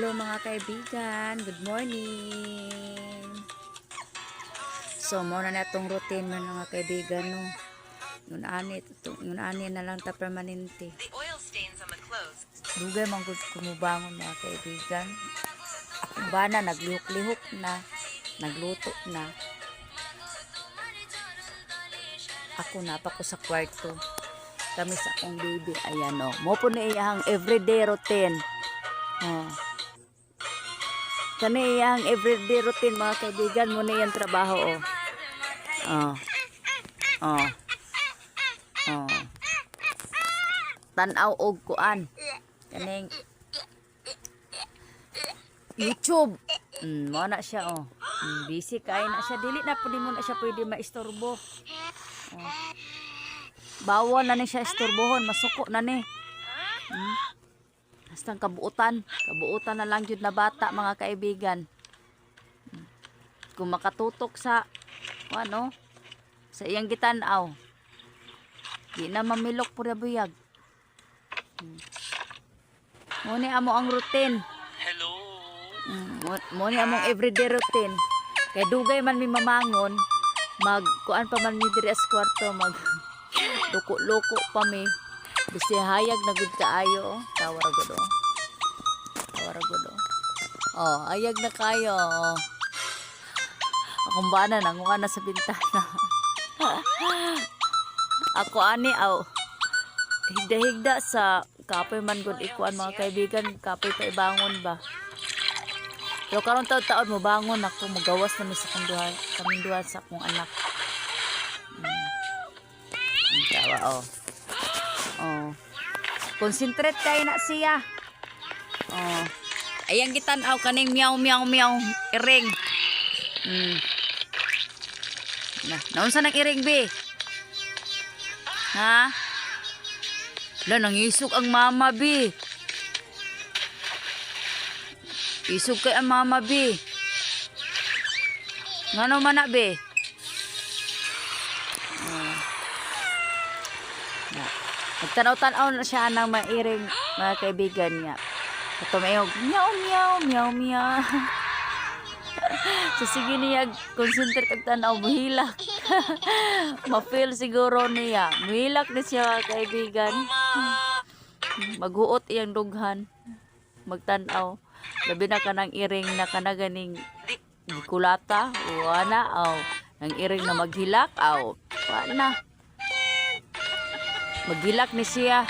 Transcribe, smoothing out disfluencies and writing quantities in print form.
Hello mga kaibigan, good morning. So muna na itong routine mo mga kaibigan no. Yun ani na lang ta permanente. Dugay man gud kumubangon mga kaibigan. Akong bana naglihok-lihok na, nagluto na. Ako na pa ko sa kwarto. Kami sa akong baby, ayan o. Mo po na iyang everyday routine. Oh. Kani iyang everyday routine mga kaibigan, mo na iyang trabaho o. Oh. Oh. Oh. Tanaw og kuan. Kaning YouTube. Mo na siya o. Busy kay na siya, dili na pud mo na siya pwede maistorbo. Oh. Bawal na ni siya istorbohon, masuko na ni. Hastang kabuutan na lang jud na bata mga kaibigan. Kung makatutok sa ano, sa iyang gitan-aw, di na mamilok pura buyag. Muni amo ang routine. Hello. Muni among everyday routine. Kay dugay man mi mamangon, kuan pa man mi diri sa kwarto, loko-loko pa mi. Bisi hayag na gud kaayo, tawara gud oh. Tawara gud oh. Oh, hayag na kayo. Oh. Akong bana nanguha na sa bintana. Ako ani aw. Higda-higda sa kapoy man gud ikuan mga kaibigan, kapoy pa ibangon ba. Pero karon taon mo bangon ako, magawas na mi sa kong duha sa akong anak. Tawa oh. Oh. Concentrate kay na siya. Oh. Ayang gitan-aw kaning meow meow meow iring. Naunsa nang iring be? Ha? La nangisog ang mama be. Isog kay ang mama be. Ngano man na be? Nagtanaw-tanaw na siya ng mairing mga kaibigan niya. Ito mayog, meow, meow, meow, meow. So sige niya, concentrate ang tanaw, muhilak. Ma-feel siguro niya. Muhilak na siya mga kaibigan. Maghuot iyang dughan. Magtanaw. Labi na ka ng iring na kanaganing kulata. Wala, aw. Ang iring na maghilak, aw. Wala. Magilak ni siya.